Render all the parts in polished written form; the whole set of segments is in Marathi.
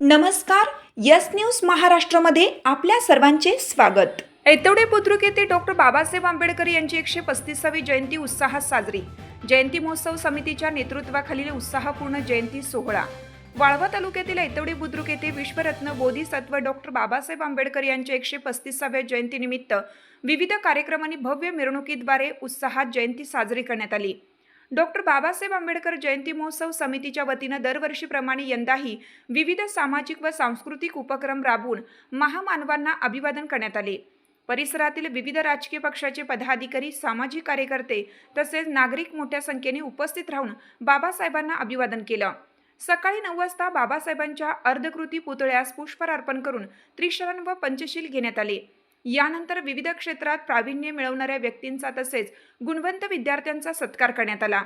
नमस्कार. यस न्यूज महाराष्ट्रामध्ये आपल्या सर्वांचे स्वागत. ऐतवडे बुद्रुक येथे डॉक्टर बाबासाहेब आंबेडकर यांची 135वी जयंती उत्साहात साजरी. जयंती महोत्सव समितीच्या नेतृत्वाखालील उत्साहपूर्ण जयंती सोहळा. वाळवा तालुक्यातील ऐतवडे बुद्रुक येथे विश्वरत्न बोधिसत्व डॉक्टर बाबासाहेब आंबेडकर यांच्या 135व्या जयंतीनिमित्त विविध कार्यक्रमांनी भव्य मिरवणुकीद्वारे उत्साहात जयंती साजरी करण्यात आली. डॉक्टर बाबासाहेब आंबेडकर जयंती महोत्सव समितीच्या वतीनं दरवर्षीप्रमाणे यंदाही विविध सामाजिक व सांस्कृतिक उपक्रम राबवून महामानवांना अभिवादन करण्यात आले. परिसरातील विविध राजकीय पक्षाचे पदाधिकारी, सामाजिक कार्यकर्ते तसेच नागरिक मोठ्या संख्येने उपस्थित राहून बाबासाहेबांना अभिवादन केलं. सकाळी 9 वाजता बाबासाहेबांच्या अर्धकृती पुतळ्यास पुष्पहार अर्पण करून त्रिशरण व पंचशील घेण्यात आले. यानंतर विविध क्षेत्रात प्रावीण्य मिळवणाऱ्या व्यक्तींचा तसेच गुणवंत विद्यार्थ्यांचा सत्कार करण्यात आला.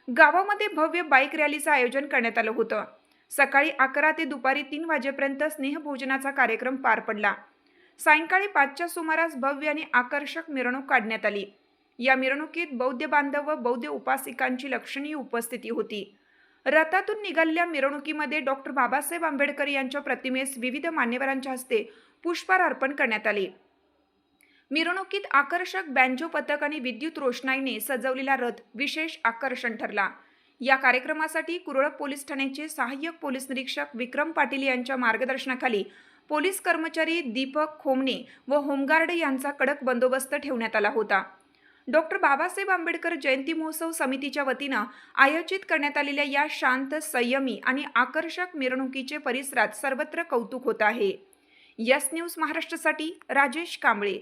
गावामध्ये भव्य बाईक रॅलीचं आयोजन करण्यात आलं होतं. सकाळी 11 ते दुपारी 3 वाजेपर्यंत स्नेहभोजनाचा कार्यक्रम पार पडला. सायंकाळी 5च्या सुमारास भव्य आणि आकर्षक मिरवणूक काढण्यात आली. या मिरवणुकीत बौद्ध बांधव व बौद्ध उपासिकांची लक्षणीय उपस्थिती होती. रथातून निघालेल्या मिरवणुकीमध्ये डॉक्टर बाबासाहेब आंबेडकर यांच्या प्रतिमेस विविध मान्यवरांच्या हस्ते पुष्पहार अर्पण करण्यात आले. मिरवणुकीत आकर्षक बँजो पथक आणि विद्युत रोषणाईने सजवलेला रथ विशेष आकर्षण ठरला. या कार्यक्रमासाठी कुरळप पोलीस ठाण्याचे सहाय्यक पोलीस निरीक्षक विक्रम पाटील यांच्या मार्गदर्शनाखाली पोलीस कर्मचारी दीपक खोमणे व होमगार्ड यांचा कडक बंदोबस्त ठेवण्यात आला होता. डॉक्टर बाबासाहेब आंबेडकर जयंती महोत्सव समितीच्या वतीनं आयोजित करण्यात आलेल्या या शांत, संयमी आणि आकर्षक मिरवणुकीचे परिसरात सर्वत्र कौतुक होत आहे. यस न्यूज महाराष्ट्रासाठी राजेश कांबळे.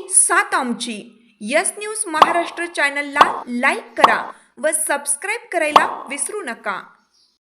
सात आमची यस न्यूज महाराष्ट्र चॅनलला लाईक करा व सबस्क्राईब करायला विसरू नका.